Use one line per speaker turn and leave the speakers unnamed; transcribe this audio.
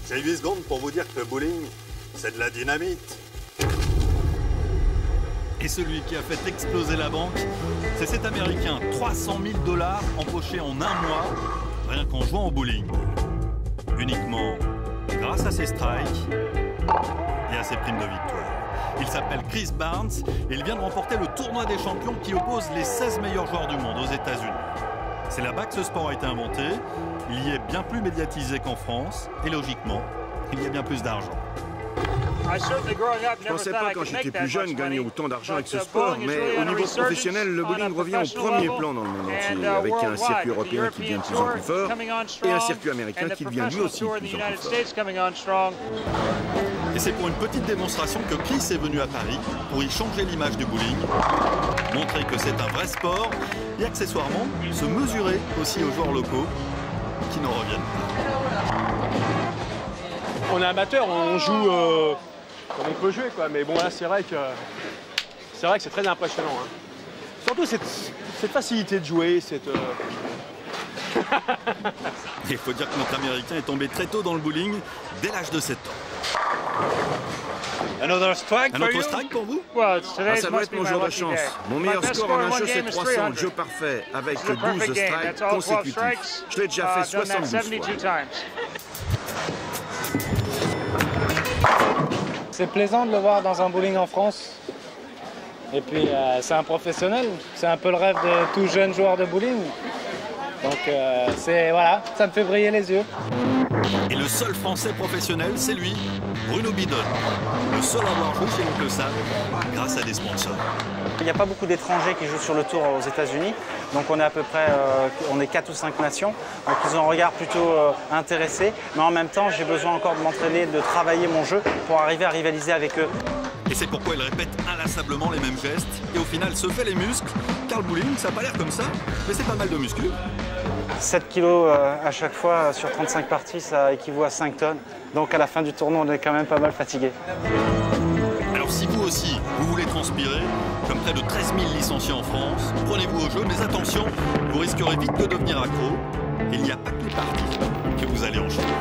J'ai 8 secondes pour vous dire que le bowling, c'est de la dynamite.
Et celui qui a fait exploser la banque, c'est cet Américain. 300 000 $ empochés en un mois, rien qu'en jouant au bowling. Uniquement grâce à ses strikes et à ses primes de victoire. Il s'appelle Chris Barnes et il vient de remporter le tournoi des champions qui oppose les 16 meilleurs joueurs du monde aux États-Unis. C'est là-bas que ce sport a été inventé. Il y est bien plus médiatisé qu'en France et logiquement, il y a bien plus d'argent.
Je ne pensais pas quand j'étais plus jeune gagner autant d'argent avec ce sport, mais au niveau professionnel, le bowling revient au premier plan dans le monde entier, avec un circuit européen qui devient de plus en plus fort et un circuit américain qui devient lui aussi de plus en plus fort.
Et c'est pour une petite démonstration que Chris est venu à Paris pour y changer l'image du bowling, montrer que c'est un vrai sport et accessoirement se mesurer aussi aux joueurs locaux qui n'en reviennent pas.
On est amateur, on joue comme on peut jouer, quoi. Mais bon, là, c'est vrai que c'est très impressionnant. Hein. Surtout cette facilité de jouer, cette...
Il faut dire que notre Américain est tombé très tôt dans le bowling, dès l'âge de 7 ans.
Un autre
strike pour vous?
Ça doit être mon jour de chance. Mon meilleur score en un jeu, c'est 300, jeu parfait, avec 12 strikes consécutifs. Je l'ai déjà fait 72 fois.
C'est plaisant de le voir dans un bowling en France. Et puis, c'est un professionnel. C'est un peu le rêve de tout jeune joueur de bowling. Donc, voilà, ça me fait briller les yeux.
Et le seul Français professionnel, c'est lui, Bruno Bidon. Le seul à avoir joué chez l'Oncle Sam, grâce à des sponsors.
Il n'y a pas beaucoup d'étrangers qui jouent sur le tour aux États-Unis. Donc on est à peu près on est 4 ou 5 nations. Donc ils ont un regard plutôt intéressé. Mais en même temps, j'ai besoin encore de m'entraîner, de travailler mon jeu pour arriver à rivaliser avec eux.
Et c'est pourquoi il répète inlassablement les mêmes gestes. Et au final, se fait les muscles. Car le bowling, ça n'a pas l'air comme ça, mais c'est pas mal de muscles.
7 kilos à chaque fois sur 35 parties, ça équivaut à 5 tonnes. Donc à la fin du tournoi, on est quand même pas mal fatigué.
Alors si vous aussi, vous voulez transpirer, comme près de 13 000 licenciés en France, prenez-vous au jeu, mais attention, vous risquerez vite de devenir accro. Il n'y a pas que les parties que vous allez enchaîner.